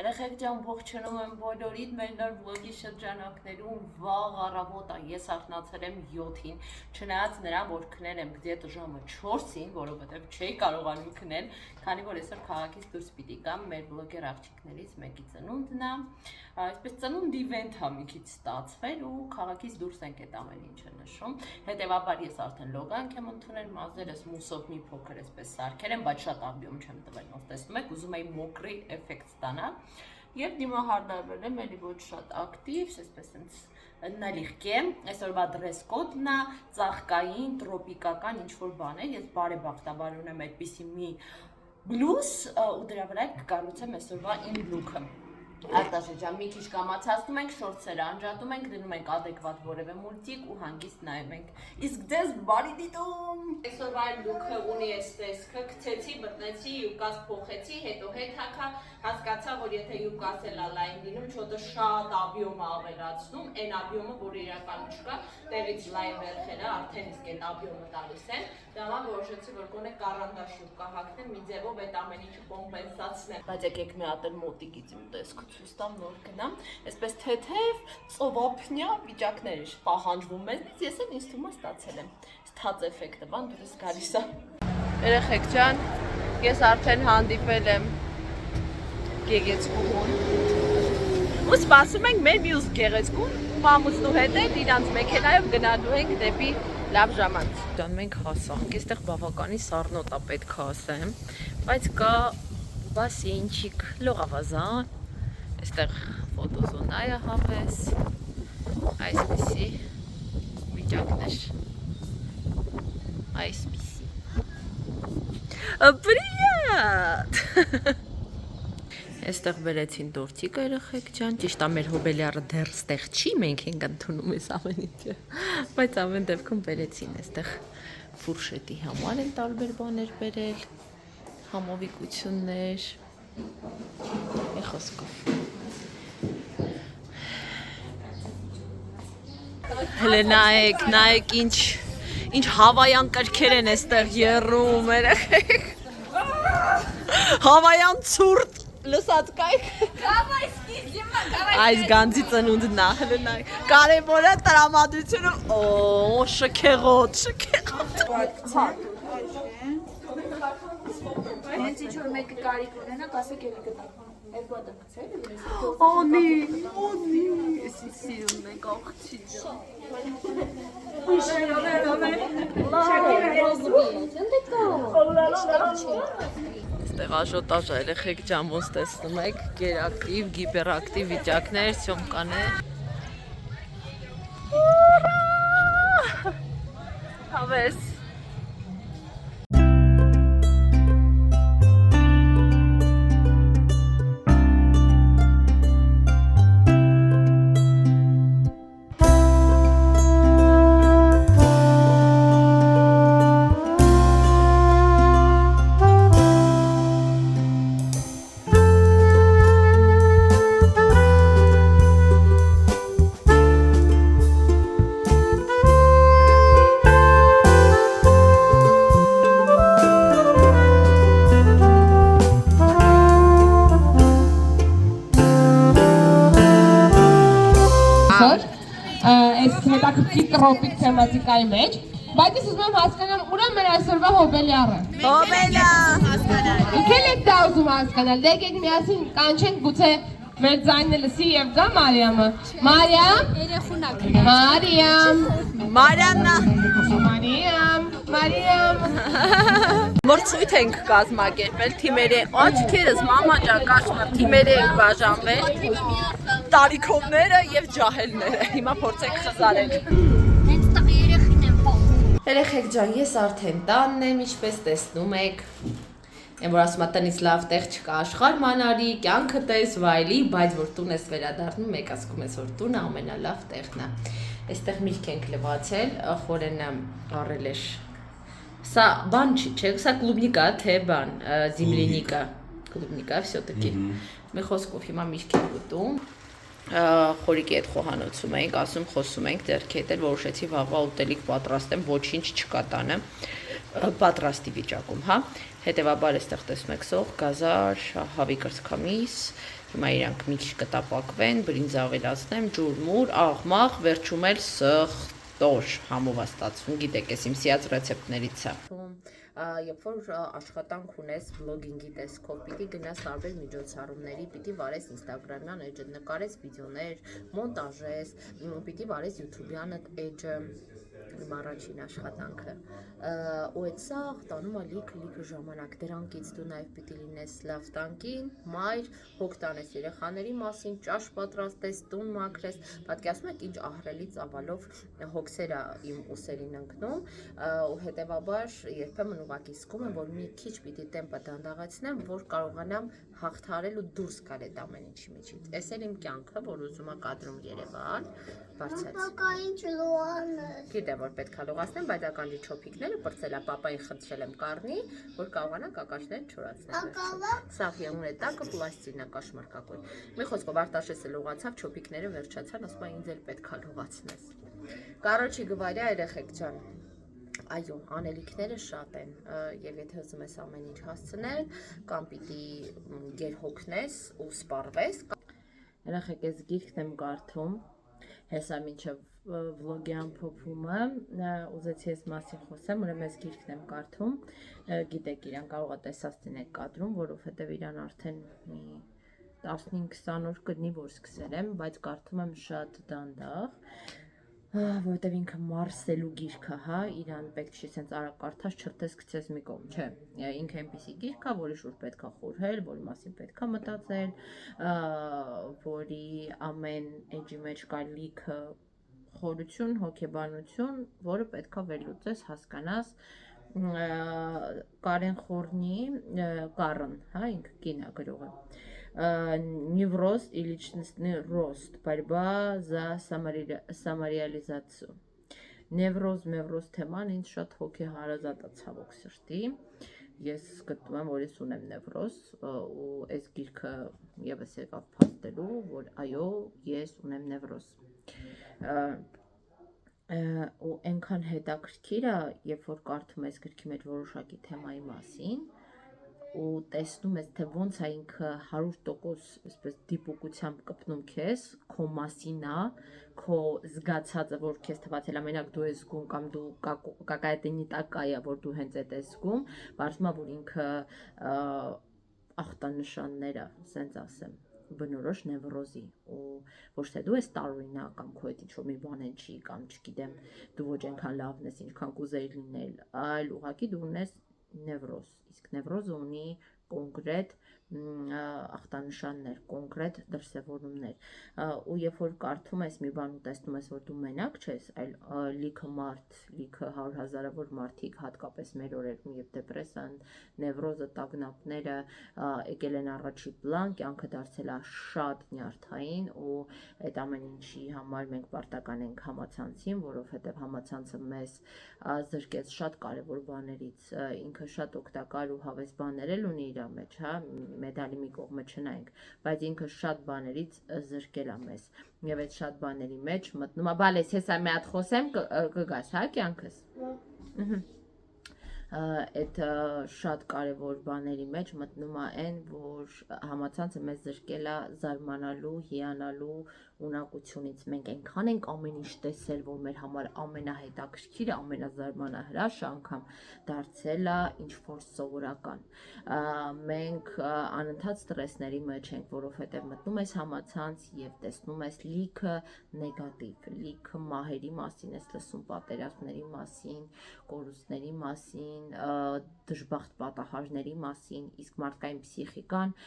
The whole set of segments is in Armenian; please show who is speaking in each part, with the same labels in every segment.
Speaker 1: Երեխեք ջան, ողջունում եմ բոլորիդ մեր նոր վլոգի շրջանակներում վաղ առավոտ ես արթնացել եմ 7-ին, չնայած նրան, որ քնել եմ գդետը ժամը 4-ին, որովհետև չէի կարողանում քնել, քանի որ այսօր քաղաքից դուրս պիտի գամ, մեր բլոգեր աղջիկներից մեկի ծնունդն է, այսպես ծնունդ իվենթ է մի քիչ ստացվել ու քաղաքից դուրս ենք այդ ամեն ինչը նշում, հետևաբար ես արդեն լոգանք եմ ընդունել, մազերս մուսով մի փոքր այսպես սարքել եմ, բայց շատ ամբիոմ չեմ տվել, ոնց տեսնում եք, ուզում էի մոկրի էֆեկտ ստանալ Եվ դիմա հարդարվել եմ, էլի ոչ շատ ակտիվ, այսպես նալիղկե, այսօրվա դրես կոդն է, ծաղկային, տրոպիկական ինչ-որ բան է, ես բարեբախտաբար ունեմ այդպիսի մի բլուզ ու դրա վրա կկառուցեմ այսօրվա իմ լուքը Արտաշե ջան, մի քիչ կամացացնում ենք, շորտսերը անջատում ենք, դնում ենք adekvat որևէ մուլտիկ ու հանգիստ նայում ենք Իսկ դες բարի դիտում Այսօրվա լուքը ունի այս տեսքը, գցեցի, բտնեցի, յուկաս փոխեցի, հետո հետ հակա հասկացա, որ եթե յուկաս էլ լայն դինում, չոտը շատ աբիոմ ավելացնում, այն աբիոմը, որը իրականում չկա, տեղից լայն վերխելը, արդեն իսկ այդ աբիոմը տալիս են, դամա որոշեցի, որ գոնե կարանդաշ յուկա հագնեմ, մի ձևով այդ ամեն ինչը կոմպենսացնեմ։ Բայց եկեք մի հատ էլ մոտիկից իմ տեսքը ցույց տամ նոր գնամ, այսպես թեթև, ծովափնյա վիճակներ էր պահանջվում մեզնից, ես էլ ինձ թվում է ստացել եմ։ Ստաց էֆեկտը, բան դուրս գալիս է։ Երեխեք ջան, ես արդեն հանդիպել եմ գեղեցկուհուն։ Ու սպասում ենք մեր մյուս գեղեցկուն, մամուսնու հետ էլ իրանց մեքենայով գնալու ենք դեպի լավ ժամանց։ Ջան, մենք հասանք, այստեղ բավականի սառնոտ է պետք է ասեմ, բայց կա բասենչիկ, լողավազան, այստեղ ֆոտոզոնա է հավես, այսպիսի վիճակներ, այսպիսի։ Պրիյատ! Այստեղ բերեցին տորտիկը երեխեք ջան, ճիշտ է մեր հոբելյարը դեռ ստեղ չի, մենք ենք ընդունում այս ամեն ինչը, բայց ամեն դեպքում բերեցին այստեղ ֆուրշետի համար են տարբեր բաներ բերել, համովիկություններ, մի խոսքով։ Հələ նայեք ինչ հավայան կրքեր են այստեղ եռում երեխեք։ Հավայան ցուրտ Լսած կայք Այս գանձի ծնունդն է հələ նայեք Կարևորը տրամադրությունը շքեղոտ
Speaker 2: Հենց ինչ-որ մեկը կարիք ունենա, կասեք էլի կտակ Երկու հատ գցել
Speaker 1: Անի, էսի սիրում ենք աղջի Այստեղ աժոտաժ է երեխեք ջան ոնց տեսնում եք գերակտիվ, գիպերակտիվ վիճակներ, սյոմկաներ Հավես
Speaker 3: հետաքրքիր տրոպիկ թեմատիկայի մեջ, բայց ես ուզում եմ հասկանամ ուր է մեր այսօրվա հոբելյարը։
Speaker 1: Հոբելյա
Speaker 3: Եկել եք դա ուզում հասկանալ, եկեք միասին կանչենք գուցե մեր ձայնը լսի եւ գա Մարիամը։ Մարիամ, երեխունակ։ Մարիամ։
Speaker 1: Մրցույթ ենք կազմակերպել թիմերի աչքերս մամա ջան կաշմար թիմերի ենք բաժանվել տարիքովները եւ ջահելները հիմա փորձենք խզարել
Speaker 2: Հենց տղ երեխին եմ փոխում
Speaker 1: Երեխեք ջան ես արդեն տանն եմ ինչպես տեսնում եք Եմ որ ասում եմ տնից լավ տեղ չկա աշխարհ մանարի կյանքը տես վայելի բայց որ տուն ես վերադառնում մեկ ասում ես որ տունը ամենալավ տեղն է Այստեղ միրգ ենք լվացել խորենը առել էր Սա բան չէ, սա կլուբնիկա, թե բան, զիմլինիկա, կլուբնիկա, всё-таки Մի խոսքով հիմա միրգ ենք ուտում, խորիկի հետ խոհանոցում ենք, ասում խոսում ենք, ձեռքի հետ էլ որոշեցի վաղվա ուտելիք պատրաստեմ, ոչինչ չկա տանը պատրաստի վիճակում, հա։ Հետևաբար այստեղ տեսնում եք սող, գազար, հավի կրծքամիս, հիմա իրանք մի քիչ կտապակվեն, բրինձ ավելացնեմ, ջուր, մուր, աղմաղ, վերջում էլ սխտոր համով ստացվում, գիտեք, ես իմ սիրած ռեցեպտներից է։ Երբ որ աշխատանք ունես վլոգինգի տեսքով, պիտի գնաս տարբեր միջոցառումների, պիտի վարես ինստագրամյան էջը, նկարես վիդեոներ, մոնտաժես, պիտի վարես յութուբյանդ էջը, իմ առաջին աշխատանքը, ու այդ սաղ տանում է լիքը ժամանակ, դրանքից դու նաև պիտի լինես լավ տանկին, մայր, հոգ տանես երեխաների մասին, ճաշ պատրաստես, տուն մաքրես, պատկերացնում եք ինչ ահռելի ծավալով հոգսեր է իմ ուսերին ընկնում, ու հետևաբար երբեմն ուղղակի զգում եմ, որ մի քիչ պիտի տեմպը դանդաղեցնեմ, որ կարողանամ հաղթարել ու դուրս գալ այդ ամեն ինչի միջից։ Էս էլ իմ կյանքը, որ ուզում է կադրում Երևան, բարձրաց։ Գիտեմ, որ պետք է լողացնեմ, բայց ականջի չոփիկները պրծել է, պապային խնդրել եմ կառնի, որ կարողանա կակաշները չորացնել։ Սաղ եղուն է տակը պլաստինա կաշմարկակույն։ Մի խոսքով Արտաշեսը լողացավ, չոփիկները վերջացան, ասում է ինձ էլ պետք է լողացնես։ Կարոջի գվարյա երեխեք ջան։ Այո, անելիքները շատ են, եւ եթե ուզում ես ամեն ինչ հասցնել, կամ պիտի գերհոգնես ու սպառվես։ Երեխեք, ես գիրքն եմ կարդում, հեսա մինչև վլոգի ամփոփումը, ուզեցի ես մասին խոսեմ, ուրեմն ես գիրքն եմ կարդում, գիտեք, իրան կարող է տեսած լինեք կադրում, որովհետեւ իրան արդեն մի 15-20 օր կդնի, որ սկսել եմ, բայց կարդում եմ շատ դանդաղ, որովհետև ինքը մարսելու գիրքը, հա, իրան պետք չի սենց արագ կարդաս, չրտես գցես մի կողմ, չէ, ինքը այնպիսի գիրք է, որի շուրջ պետք է խորհել, որի մասին պետք է մտածել, որի ամեն էջի մեջ կա լիքը խորություն, հոգեբանություն, որը պետք է վերլուծես, հասկանաս, Կարեն Խորնի, Կարեն, հա, ինքը կին է գրողը, Невроз и личностный рост, борьба за самореализацию. Nevroz թեման ինձ շատ հոգեհարազատ է ցավոք սրտի, ես գտնում եմ, որ ես ունեմ nevroz, ու այս գիրքը եւս եկավ փաստելու, որ այո, ես ունեմ nevroz. Ու այնքան հետաքրքիր է, երբ որ կարդում ես գրքի մեջ որոշակի թեմայի մասին, ու տեսնում ես, թե ոնց է ինքը 100% դիպուկությամբ կպնում քեզ, քո մասին է, քո զգացածը, որ քեզ թվացել է, մենակ դու ես զգում կամ դու какая-то не такая, որ դու հենց այդ ես զգում, բարձում է, որ ինքը ախտանշաններ է, սենց ասեմ, բնորոշ nevroz-ի, ու ոչ թե դու ես տարօրինակ կամ քո հետ ինչ-որ մի բան են չի, կամ չգիտեմ, դու ոչ այնքան լավն ես, ինչքան կուզեիր լինել, այլ ուղղակի դու ունես nevroz, իսկ nevroz-ը ունի կոնկրետ ախտանշաններ, կոնկրետ դրսևորումներ, ու երբ որ կարդում ես մի բան ու տեսնում ես, որ դու մենակ չես, այլ լիքը մարդ, լիքը 100,000-ավոր մարդիկ, հատկապես մեր օրերում եւ դեպրեսիան, nevroz-ը, տագնապները եկել են առաջի պլան, կյանքը դարձել է շատ նյարդային, ու այդ ամեն ինչի համար մենք պարտական ենք համացանցին, որովհետեւ համացանցը մեզ զրկեց շատ կարևոր բաներից, ինքը շատ օգտակար ու հավես բաներ էլ ունի իր մեջ, հա, մեդալի մի կողմը չնայենք, բայց ինքը շատ բաներից զրկել է մեզ, եւ այդ շատ բաների մեջ մտնում է, բալես, հեսա մի հատ խոսեմ, կգաս, հա, կյանքս, այդ շատ կարևոր բաների մեջ մտնում է այն, որ համացանցը մեզ զրկել է զարմանալու, հիանալու ունակությունից, մենք այնքան ենք ամեն ինչ տեսել, որ մեր համար ամենահետաքրքիրը, ամենազարմանահրաշը անգամ դարձել է ինչ-որ սովորական, մենք անընդհատ ստրեսների մեջ ենք, որովհետև մտնում ես համացանց եւ տեսնում ես լիքը նեգատիվ, լիքը մահերի մասին ես լսում, պատերազմների մասին, կորուստների մասին, դժբախտ պատահարների մասին, իսկ մարդկային փսիխիկան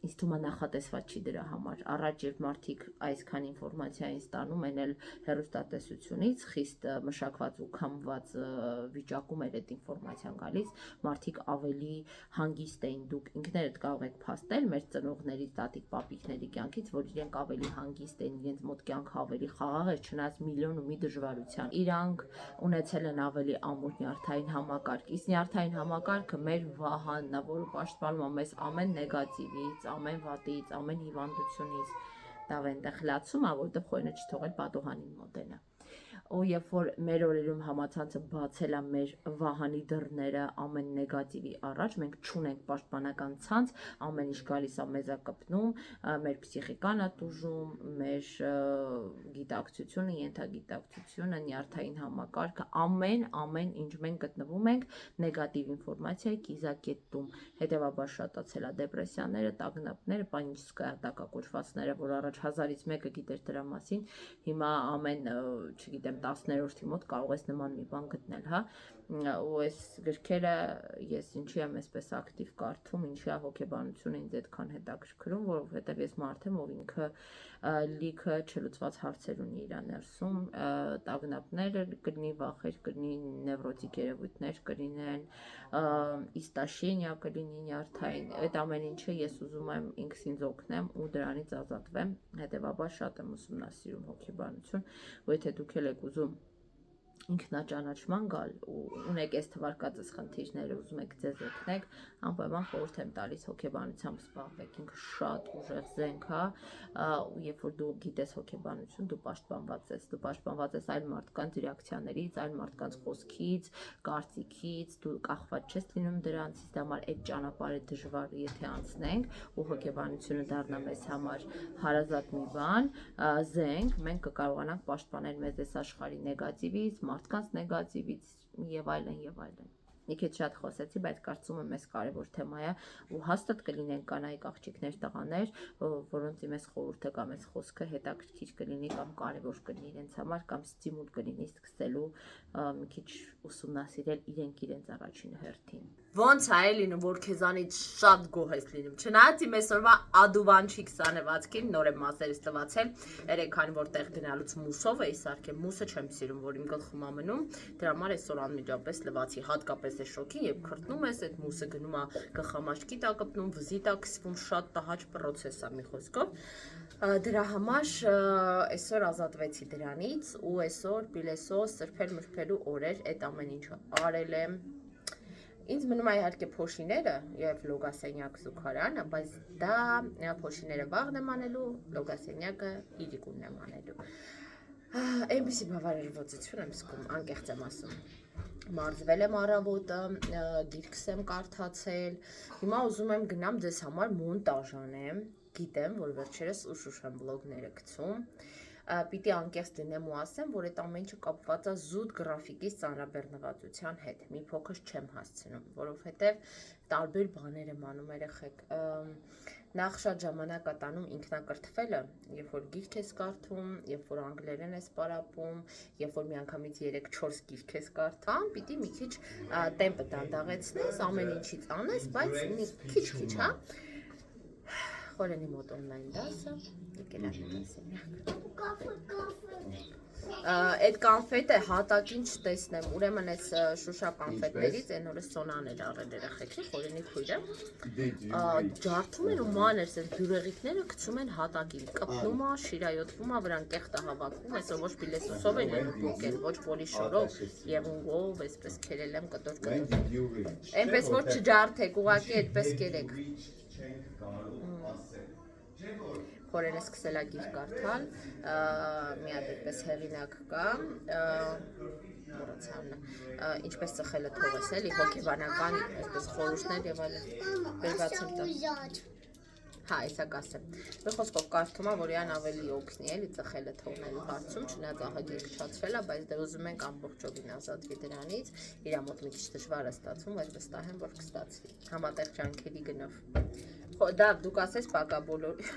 Speaker 1: ինձ թվում է նախատեսված չի դրա համար, առաջ երբ մարդիկ այսքան ինֆորմացիա են ստանում, են էլ հեռուստատեսությունից, խիստ մշակված ու քամված վիճակում էր այդ ինֆորմացիան գալիս, մարդիկ ավելի հանգիստ էին, դուք ինքներդ կարող եք փաստել մեր ծնողներից, տատիկ պապիկների կյանքից, որ իրենք ավելի հանգիստ են, իրենց մոտ կյանքը ավելի խաղաղ էր, չնայած միլիոն ու մի դժվարության, իրանք ունեցել են ավելի ամուր նյարդային համակարգ, իսկ նյարդային համակարգը մեր վահանն է, որը պաշտպանում է մեզ ամեն նեգատիվից, ամեն վատից, ամեն հիվանդությունից, դա այնտեղ լացում է, որտեղ խոյնը չթողել պատոհանին մոտենա։ երբ որ մեր օրերում համացանցը բացել է մեր վահանի դռները ամեն նեգատիվի առաջ, մենք չունենք պաշտպանական ցանց, ամեն ինչ գալիս է մեզ է կպնում, մեր փսիխիկան է տուժում, մեր գիտակցությունը, ենթագիտակցությունը, նյարդային համակարգը, ամեն ինչ մենք գտնվում ենք նեգատիվ ինֆորմացիայի կիզակետում, հետևաբար շատացել է դեպրեսիաները, տագնապները, պանическая атака կոչվածները, որ առաջ 1000-ից մեկը գիտեր դրա մասին, հիմա ամեն, չգիտեմ, 10-րդի մոտ կարող ես նման մի բան գտնել, հա, ու այս գրքերը ես ինչի եմ այսպես ակտիվ կարդում, ինչի է հոգեբանությունը ինձ այդքան հետաքրքրում, որովհետև ես մարդ եմ, ով ինքը լիքը չլուծված հարցեր ունի իր ներսում, տագնապներ կլինի, վախեր կլինի, նևրոտիկ երևույթներ կլինեն, իստաշենիա կլինի նյարդային, այդ ամեն ինչը ես ուզում եմ ինքս ինձ օգնեմ ու դրանից ազատվեմ, հետևաբար շատ եմ ուսումնասիրում հոգեբանություն, ու եթե դուք եք ուզում ինքնաճանաչման գալ ու ունեք այս թվարկածս խնդիրները, ուզում եք ձեզ օգնեք, անպայման խորհուրդ եմ տալիս հոգեբանությամբ զբաղվեք, ինքը շատ ուժեղ զենք է, ու երբ որ դու գիտես հոգեբանություն, դու պաշտպանված ես այլ մարդկանց ռեակցիաներից, այլ մարդկանց խոսքից, կարծիքից, դու կախված չես լինում դրանցից, դա համար այդ ճանապարհը դժվար է, եթե անցնենք, ու հոգեբանությունը դառնա մեզ համար հարազատ մի բան, զենք, մենք կկարողանանք պաշտպանել մեզ այս աշխարհի նեգատիվից, մարդկանց նեգատիվից եւ այլն։ Մի քիչ շատ խոսեցի, բայց կարծում եմ այս կարևոր թեմա է ու հաստատ կլինեն կանայք աղջիկներ, տղաներ, որոնց իմ խորհուրդը կամ այս խոսքը հետաքրքիր կլինի կամ կարևոր կլինի իրենց համար կամ ստիմուլ կլինի սկսելու մի քիչ ուսումնասիրել իրենց առաջին հերթին։ Ոնց է լինում, որ քեզանից շատ գոհ ես լինում։ Չնայած իմ այսօրվա ադուվանչիկ սանվածքին նոր եմ մասերից տվացել, երեքան որտեղ գնալուց մուսով էի սարքել, մուսը չեմ սիրում, որ իմ գլխում ամնում, դրա համար այսօր անմիջապես լվացի, հատկապես է շոկին, երբ քրտնում ես, այդ մուսը գնում է գլխամաշկի տակ կպնում, վզի տակ սկսվում, շատ տհաճ պրոցես է մի խոսքով։ Դրա համար այսօր ազատվեցի դրանից ու այսօր պիլեսոս սրբել մրբելու օրեր այդ ամեն ինչը արել եմ։ Ինձ մնում է իհարկե փոշիները եւ լոգասենյակ զուգարանը, բայց դա փոշիները վաղն եմ անելու, լոգասենյակը իրիկունն եմ անելու։ Այնպեսի բավարարվածություն եմ զգում, անկեղծ եմ ասում։ Մարզվել եմ առավոտը, գիրքս եմ կարդացել, հիմա ուզում եմ գնամ ձեզ համար մոնտաժ անեմ, գիտեմ, որ վերջերս ուշ եմ վլոգները գցում, պիտի անկեղծ դնեմ ու ասեմ, որ այդ ամեն ինչը կապված է զուտ գրաֆիկից ծանրաբեռնվածության հետ, մի փոքր չեմ հասցնում, որովհետև տարբեր բաներ եմ անում երեխեք, նախ շատ ժամանակ է տանում ինքնակրթվելը, երբ որ գիրք ես կարդում, երբ որ անգլերեն ես պարապում, երբ որ միանգամից 3-4 գիրք ես կարդամ, պիտի մի քիչ տեմպը դանդաղեցնես, ամեն ինչից անես, բայց մի քիչ, հա։ Խորենի մոտ օնլայն դասը, եկել եմ դասենյակ։ Այդ կանֆետը հատակին չտեսնեմ, ուրեմն այս Շուշա կանֆետներից այն օրը Սոնան էր առել երեխեքի, Խորենի քույրը, ջարդում են ու մանր, այս բյուրեղիկները գցում են հատակին, կպնում է, շիրայոթվում է, վրան կեղտ է հավաքում, այսօր ոչ պիլեսոսով են բուկել, ոչ պոլիշորով, եղունգով, այսպես քերել եմ կտոր, այնպես որ չջարդեք, ուղղակի այդպես կերեք։ Խորենը սկսել է գիրք կարդալ, մի հատ այդպես հեղինակ կա, ինչպես ծխելը թողես էլի, հոգեբանական այսպես խորհուրդներ եւ այլն։ Հա, այսա կասեմ։ Մի խոսքով կարդում է, որ իրան ավելի օգնի էլի ծխելը թողնելու հարցում, չնայած ահագին քչացրել է, բայց դե ուզում ենք ամբողջովին ազատվի դրանից, իր մոտ մի քիչ դժվար է ստացվում, բայց վստահ եմ, որ կստացվի։ Համատեղ ջանքերի գնով։ Դա դուք ասես պակա բոլորի։